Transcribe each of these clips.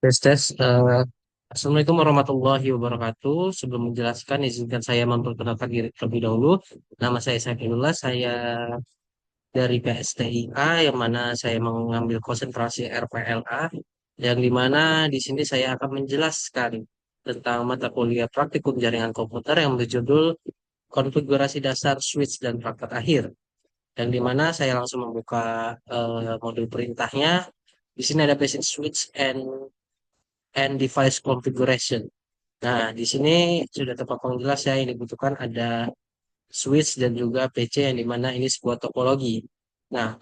Tes tes. Assalamualaikum warahmatullahi wabarakatuh. Sebelum menjelaskan, izinkan saya memperkenalkan diri terlebih dahulu. Nama saya Saifullah. Saya dari PSTIA, yang mana saya mengambil konsentrasi RPLA, yang dimana di sini saya akan menjelaskan tentang mata kuliah praktikum jaringan komputer yang berjudul konfigurasi dasar switch dan perangkat akhir. Yang dimana saya langsung membuka modul perintahnya. Di sini ada basic switch and device configuration. Nah, di sini sudah terpampang jelas ya, yang dibutuhkan ada switch dan juga PC, yang dimana ini sebuah topologi. Nah,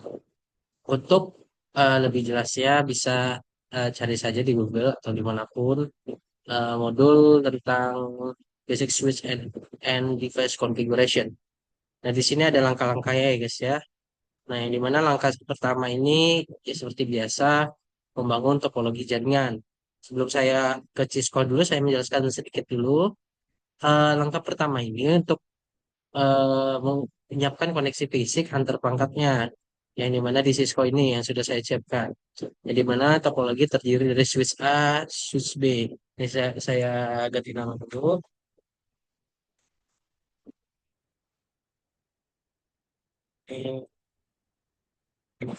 untuk lebih jelasnya bisa cari saja di Google atau dimanapun modul tentang basic switch and device configuration. Nah, di sini ada langkah-langkahnya ya guys ya. Nah, yang dimana langkah pertama ini ya seperti biasa membangun topologi jaringan. Sebelum saya ke Cisco dulu, saya menjelaskan sedikit dulu. Langkah pertama ini untuk menyiapkan koneksi fisik antar perangkatnya, yang dimana di Cisco ini yang sudah saya siapkan. Jadi mana topologi terdiri dari switch A, switch B. Ini saya ganti nama dulu. Ini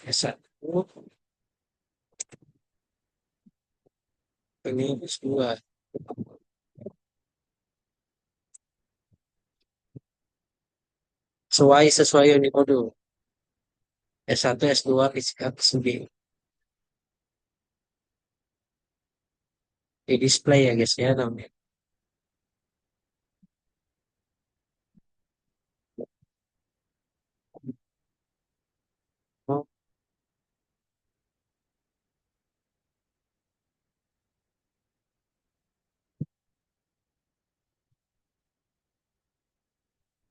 S1, ini S2. Sesuai unit modul. S1, S2, fisika, PCB. Di display ya guys ya namanya. Oh,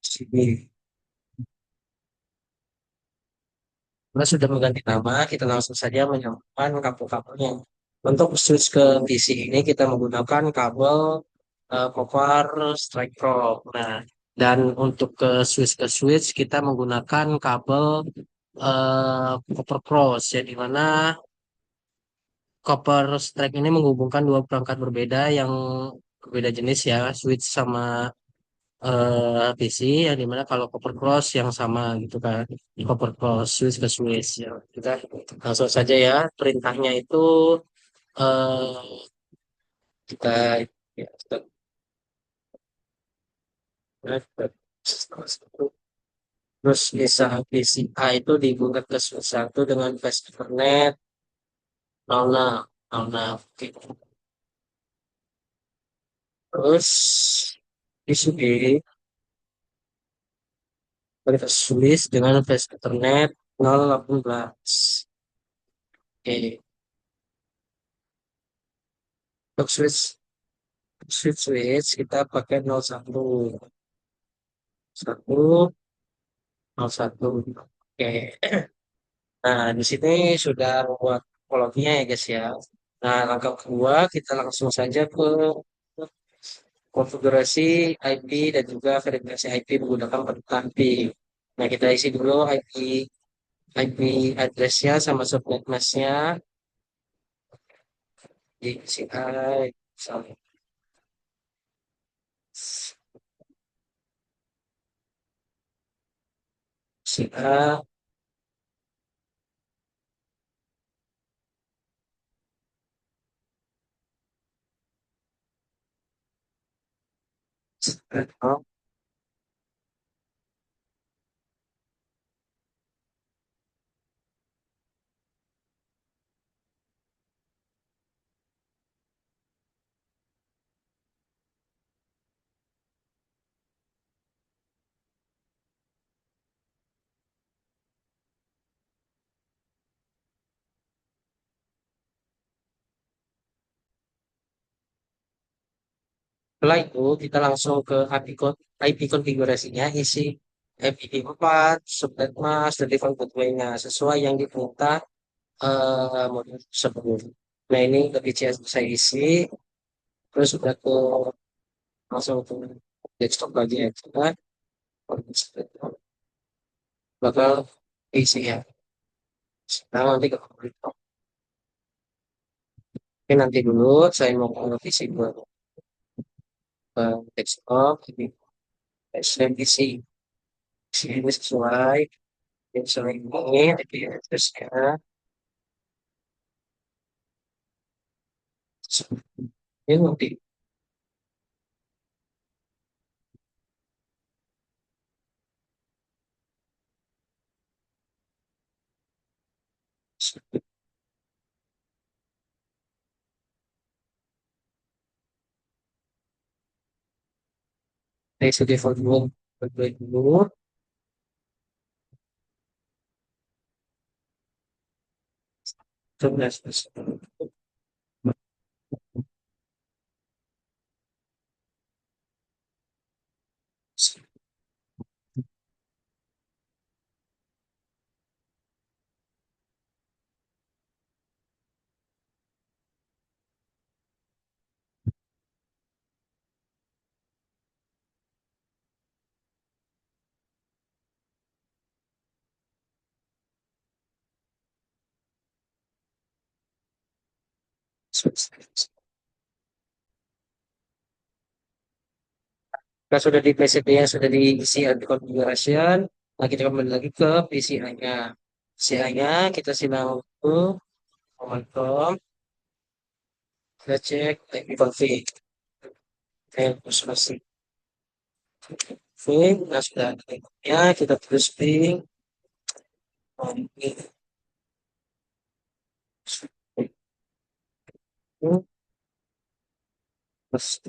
PCB. Kita sudah mengganti nama, kita langsung saja menyambungkan kabel-kabelnya. Untuk switch ke PC ini kita menggunakan kabel copper strike probe. Nah, dan untuk ke switch kita menggunakan kabel copper cross, ya di mana copper strike ini menghubungkan dua perangkat berbeda yang berbeda jenis ya, switch sama PC, yang dimana kalau copper cross yang sama gitu kan, copper cross switch ke switch ya. Kita langsung saja ya, perintahnya itu eh, kita ya, terus bisa PC A itu digugat ke switch satu dengan flash Ethernet 06 06. Oke. Terus PC B kita switch dengan flash Ethernet 018. Oke. Untuk switch kita pakai 01 1 01. Oke. Nah, di sini sudah membuat topologinya ya guys ya. Nah, langkah kedua kita langsung saja ke konfigurasi IP dan juga verifikasi IP menggunakan penutup IP. Nah, kita isi dulu IP address-nya sama subnet mask-nya di CI misalnya. CA Setelah itu kita langsung ke IP konfigurasinya, isi MID4, subnet mask, dan default gateway-nya sesuai yang diminta modul tersebut. Nah, ini lebih saya isi, terus udah ke langsung ke desktop lagi aja, bakal isi ya. Sekarang nanti ke komputer. Oke, nanti dulu saya mau konversi ke desktop. Ini saya isi ini sesuai. Yang sesuai ini, tapi terusnya. Ini nanti saya sudah default dulu. 11. Kalau sudah di PCB-nya sudah diisi configuration, nah kita kembali lagi ke PCI-nya. PCI-nya kita silang ke command kita cek IP config, terus masih config, nah sudah ada IP-nya, kita terus ping, ini, terus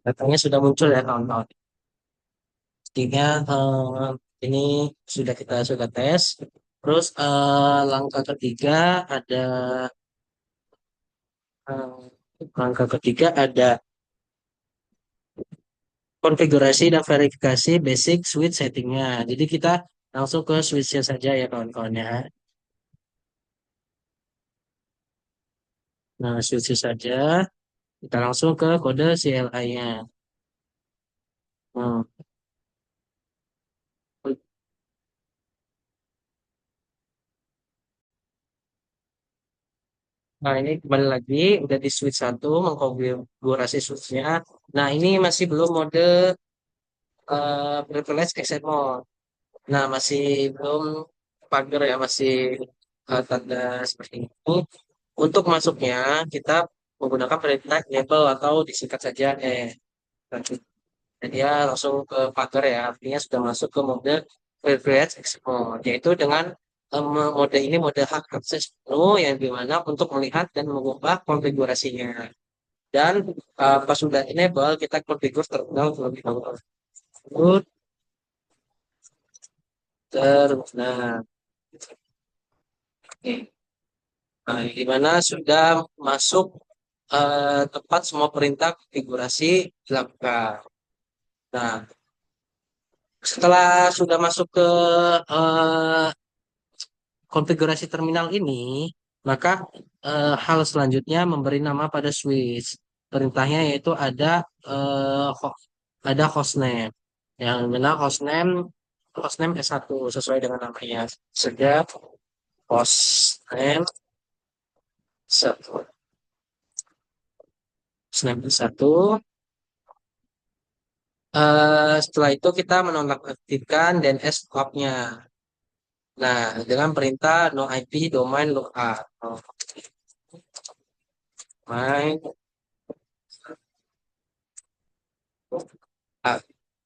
datanya sudah muncul ya kawan-kawan. Pastinya ini sudah tes. Terus langkah ketiga ada langkah ketiga ada konfigurasi dan verifikasi basic switch settingnya. Jadi kita langsung ke switchnya saja ya kawan-kawan ya. Nah, switch saja. Kita langsung ke kode CLI-nya. Nah, nah, ini kembali lagi udah di switch satu mengkonfigurasi switchnya. Nah, ini masih belum mode privilege exit mode. Nah, masih belum pagar ya, masih tanda seperti ini. Untuk masuknya, kita menggunakan perintah enable atau disingkat saja dan dia langsung ke pagar ya, artinya sudah masuk ke mode privilege exit mode, yaitu dengan mode ini mode hak akses penuh yang dimana untuk melihat dan mengubah konfigurasinya. Dan pas sudah enable, kita configure terminal terlebih dahulu. Good, nah, oke. Nah, di mana sudah masuk tempat semua perintah konfigurasi dilakukan. Nah, setelah sudah masuk ke eh, konfigurasi terminal ini, maka hal selanjutnya memberi nama pada switch. Perintahnya yaitu ada hostname. Yang mana hostname S1 sesuai dengan namanya. Sejak hostname satu, hostname satu. Setelah itu kita menonaktifkan DNS swap-nya. Nah, dengan perintah no IP domain lookup. No domain lookup.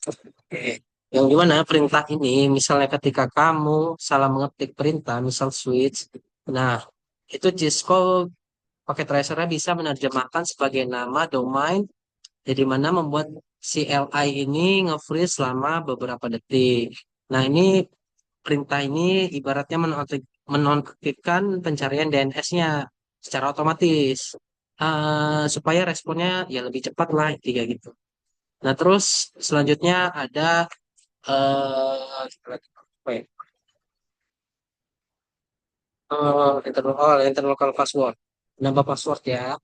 Oke. Yang gimana perintah ini, misalnya ketika kamu salah mengetik perintah, misal switch, nah itu Cisco pakai tracernya bisa menerjemahkan sebagai nama domain, jadi mana membuat CLI ini nge-freeze selama beberapa detik. Nah ini perintah ini ibaratnya menonaktifkan pencarian DNS-nya secara otomatis. Supaya responnya ya lebih cepat lah, tiga gitu. Nah terus selanjutnya ada apa ya? Internal local password. Nambah password ya.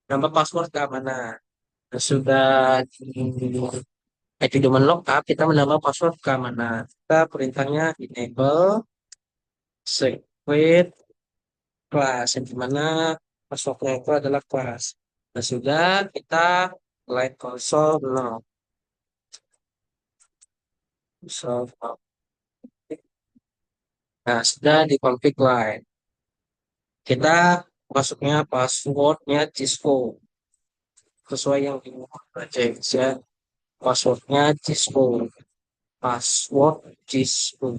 Nambah password keamanan. Sudah di IP domain lookup, kita menambah password keamanan. Kita perintahnya enable secret class, yang dimana passwordnya itu adalah class. Nah, sudah kita light console no. Console no. Nah, sudah di config line. Kita masuknya passwordnya Cisco. Sesuai yang di project ya. Passwordnya Cisco. Password Cisco.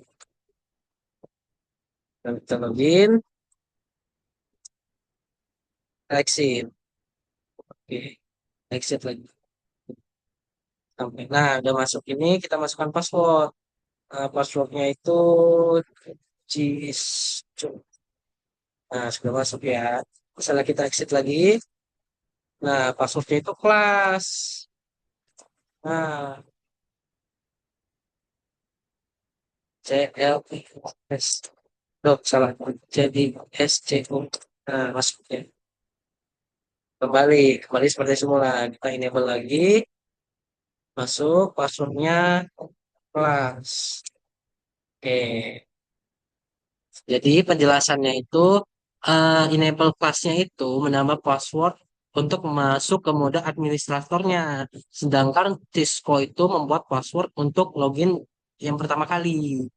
Dan kita login, exit. Oke, exit lagi. Sampai. Nah, udah masuk ini, kita masukkan password. Nah, passwordnya itu Cisco. Nah, sudah masuk ya. Misalnya kita exit lagi. Nah, passwordnya itu kelas. Nah, CLIS. Loh, salah. Jadi SCO. Nah, masuk ya. Kembali seperti semula. Kita enable lagi. Masuk, passwordnya kelas. Oke. Jadi penjelasannya itu enable class-nya itu menambah password untuk masuk ke mode administratornya. Sedangkan Cisco itu membuat password untuk login yang pertama kali.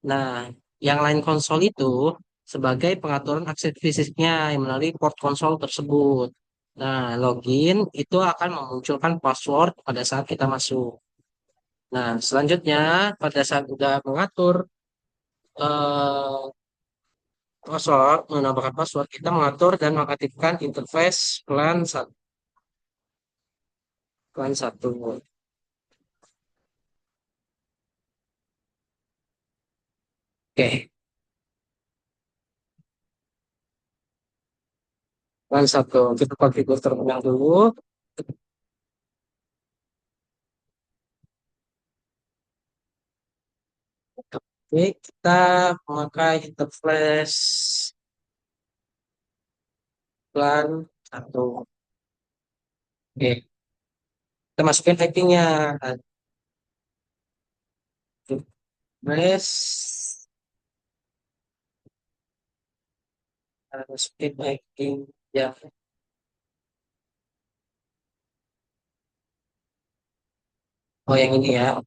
Nah, yang lain konsol itu sebagai pengaturan akses fisiknya yang melalui port konsol tersebut. Nah, login itu akan memunculkan password pada saat kita masuk. Nah, selanjutnya pada saat sudah mengatur eh, password, menambahkan password, kita mengatur dan mengaktifkan interface plan satu. Oke, plan satu. Kita konfigur terlebih dahulu. Oke, kita memakai interface plan satu. Oke, kita masukin IP-nya. Interface, masukin IP ya. Oh, yang ini ya.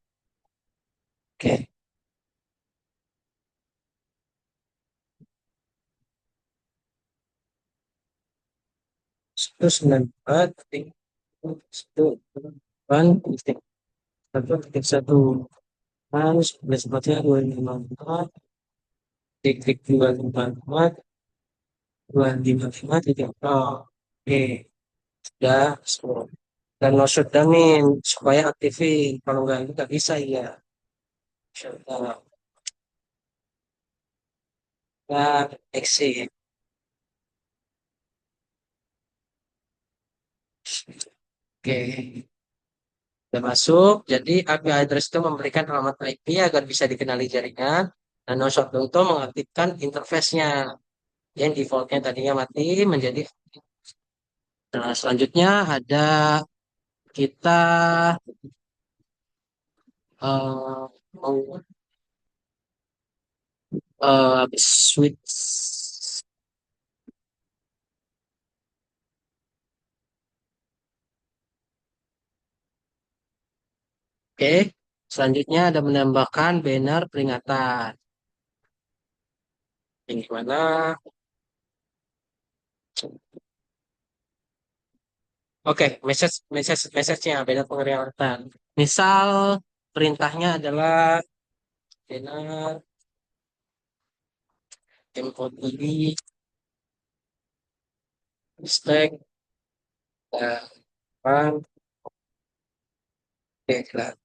Oke, satu sembilan empat titik satu delapan titik satu titik satu. Harus bersempatnya 254 titik 254 255 titik nol. Oke, sudah scroll. Dan no shutdownin supaya aktifin. Kalau nggak itu nggak bisa ya. Shutdown. Dan exit. Oke, sudah masuk. Jadi IP address itu memberikan alamat IP agar bisa dikenali jaringan. Dan no shutdown itu mengaktifkan interface-nya. Yang defaultnya tadinya mati menjadi. Nah, selanjutnya ada kita mau switch. Oke, selanjutnya ada menambahkan banner peringatan. Yang gimana? Oke, message-nya banner peringatan. Misal perintahnya adalah banner MOTD stack dan background.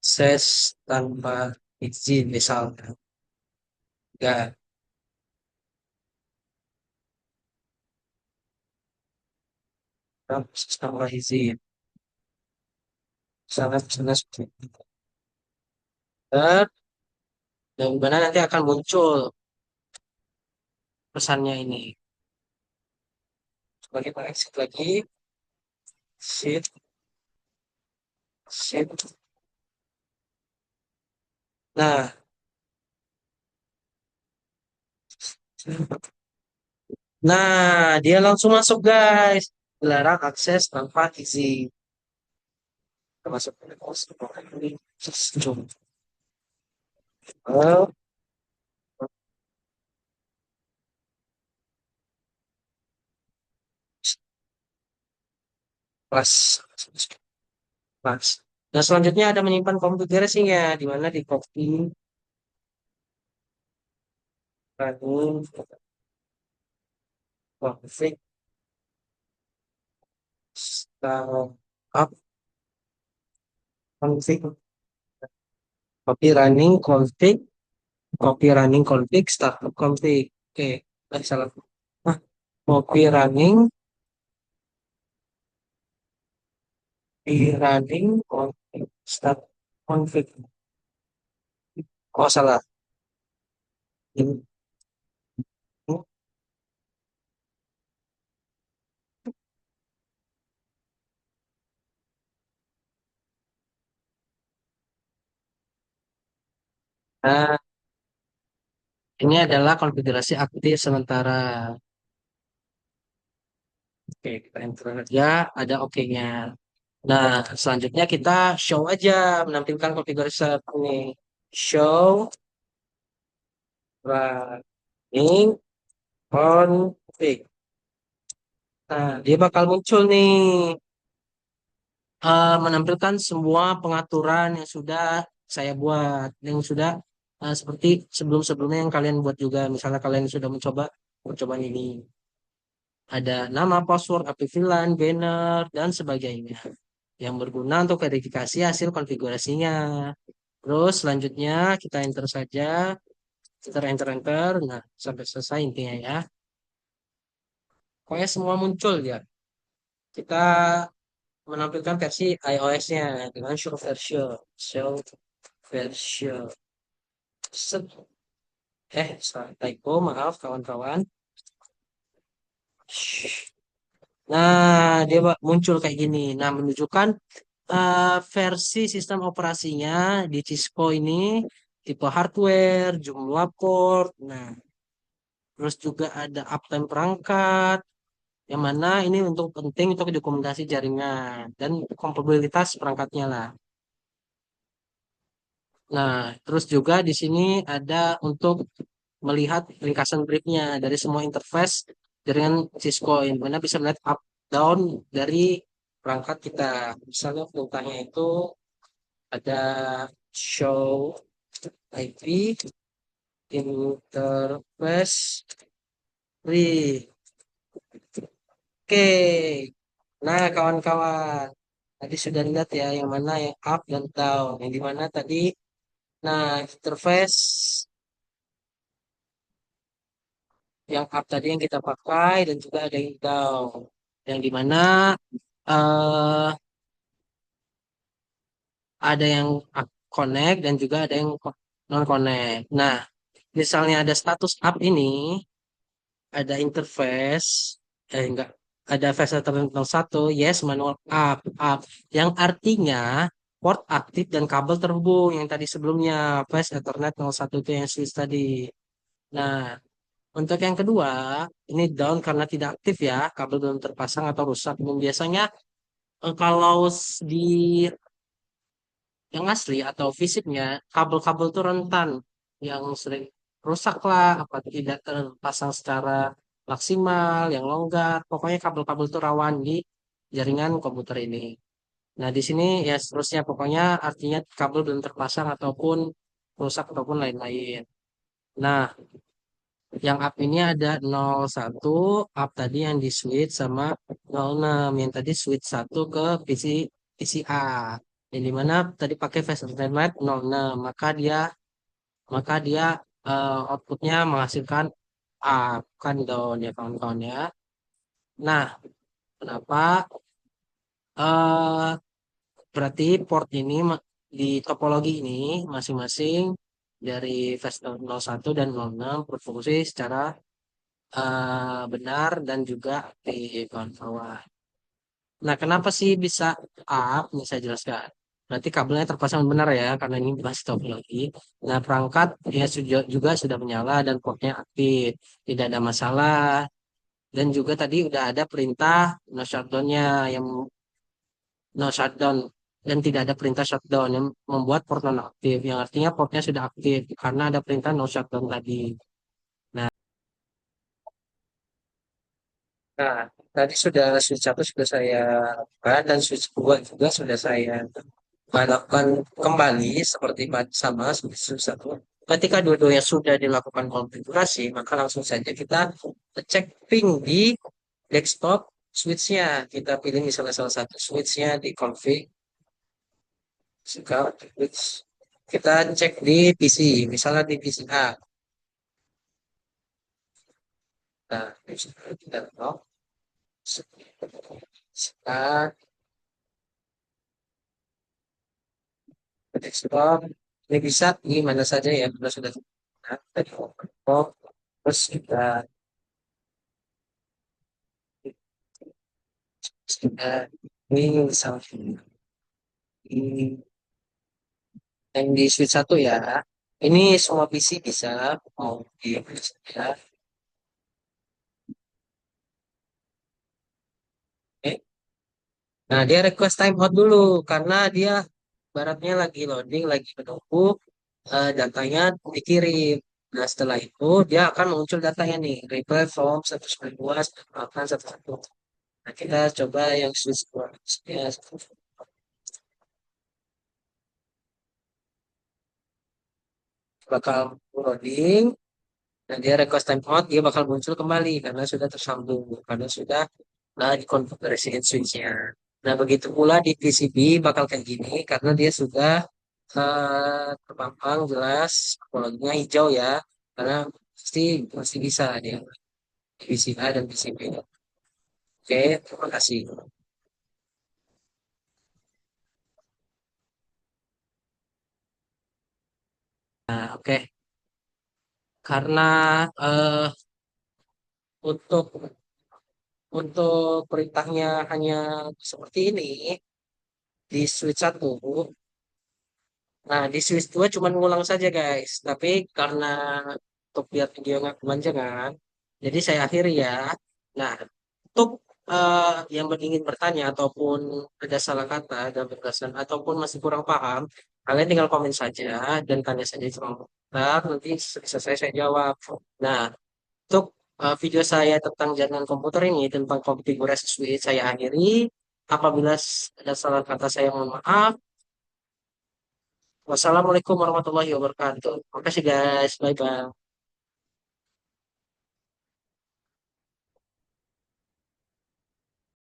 Ses tanpa izin misalkan. Enggak, tanpa izin. Sangat seperti itu. Dan yang mana nanti akan muncul pesannya ini. Sebagai exit lagi, shift, shift. Nah, dia langsung masuk guys. Dilarang akses tanpa izin. Termasuk oh, plus, plus. Nah, selanjutnya ada menyimpan konfigurasinya, di mana di copy, running, config, startup, config, copy running config, startup config. Oke, salah. Nah, copy running config, start config. Oh, salah. Ini. Nah, ini adalah konfigurasi aktif sementara. Oke, kita enter aja, ada oke-nya. Nah, selanjutnya kita show aja, menampilkan konfigurasi ini. Show running config. Nah, dia bakal muncul nih, menampilkan semua pengaturan yang sudah saya buat, yang sudah seperti sebelum-sebelumnya yang kalian buat juga. Misalnya kalian sudah mencoba percobaan ini. Ada nama, password, API VLAN, banner, dan sebagainya. Yang berguna untuk verifikasi hasil konfigurasinya. Terus selanjutnya kita enter saja. Enter, enter, enter. Nah, sampai selesai intinya ya. Pokoknya semua muncul ya. Kita menampilkan versi iOS-nya dengan show version. Show version. Set. Salah typo, maaf kawan-kawan. Nah, dia muncul kayak gini. Nah, menunjukkan versi sistem operasinya di Cisco ini, tipe hardware, jumlah port. Nah, terus juga ada uptime perangkat, yang mana ini untuk penting untuk dokumentasi jaringan dan kompatibilitas perangkatnya lah. Nah, terus juga di sini ada untuk melihat ringkasan briefnya dari semua interface jaringan Cisco, yang mana bisa melihat up down dari perangkat kita. Misalnya perintahnya itu ada show IP interface brief. Oke. Nah, kawan-kawan, tadi sudah lihat ya yang mana yang up dan down. Yang di mana tadi, nah, interface yang up tadi yang kita pakai dan juga ada yang down. Yang di mana eh ada yang connect dan juga ada yang non connect. Nah, misalnya ada status up ini, ada interface, enggak, ada fase tertentu satu, yes, manual up, up, yang artinya port aktif dan kabel terhubung yang tadi sebelumnya, flash Ethernet 01 itu yang switch tadi. Nah, untuk yang kedua, ini down karena tidak aktif ya, kabel belum terpasang atau rusak. Dan biasanya kalau di yang asli atau fisiknya, kabel-kabel itu rentan yang sering rusak lah, apa tidak terpasang secara maksimal, yang longgar. Pokoknya kabel-kabel itu rawan di jaringan komputer ini. Nah, di sini ya seterusnya pokoknya artinya kabel belum terpasang ataupun rusak ataupun lain-lain. Nah, yang up ini ada 01, up tadi yang di switch sama 06, yang tadi switch satu ke PCA. Yang dimana tadi pakai flash internet 06, maka dia outputnya menghasilkan up, kan down ya kawan-kawan ya. Nah, kenapa? eh Berarti port ini di topologi ini masing-masing dari flash 01 dan 06 berfungsi secara benar dan juga aktif kawan-kawan. Nah, kenapa sih bisa up? Ini saya jelaskan. Berarti kabelnya terpasang benar ya, karena ini bahas topologi. Nah, perangkat ya juga sudah menyala dan portnya aktif. Tidak ada masalah. Dan juga tadi udah ada perintah no shutdown-nya yang no shutdown. Dan tidak ada perintah shutdown yang membuat port non aktif. Yang artinya portnya sudah aktif karena ada perintah no shutdown tadi. Nah, nah, tadi sudah switch satu sudah saya lakukan dan switch 2 juga sudah saya lakukan kembali seperti sama switch satu. Ketika dua-duanya sudah dilakukan konfigurasi, maka langsung saja kita cek ping di desktop switch-nya. Kita pilih misalnya salah satu switch-nya di config, switch. Kita cek di PC, misalnya di PC A. Nah, kita tahu. Kita desktop ini bisa di mana saja ya kita sudah tadi desktop terus kita ini misalnya di yang di switch satu ya ini semua PC bisa mau di ya. Oke. Nah dia request timeout dulu karena dia baratnya lagi loading lagi menunggu datanya dikirim. Nah setelah itu dia akan muncul datanya nih reply from 192 198 11. Nah, kita coba yang switch board. Ya, bakal loading. Nah, dia request timeout, dia bakal muncul kembali karena sudah tersambung, karena sudah dikonfigurasiin switch-nya. Nah, begitu pula di PCB bakal kayak gini karena dia sudah terpampang jelas, topologinya hijau ya, karena pasti masih bisa dia PCA dan PCB. Oke, terima kasih. Nah, oke. Karena eh, untuk perintahnya hanya seperti ini di switch satu. Nah, di switch 2 cuma ngulang saja guys. Tapi karena untuk biar video nggak kepanjangan, jadi saya akhiri ya. Nah, untuk yang ingin bertanya ataupun ada salah kata dan penjelasan ataupun masih kurang paham, kalian tinggal komen saja dan tanya saja sama komentar. Nanti bisa saya jawab. Nah, untuk video saya tentang jaringan komputer ini, tentang konfigurasi switch, saya akhiri. Apabila ada salah kata saya mohon maaf. Wassalamualaikum warahmatullahi wabarakatuh. Makasih guys. Bye bye.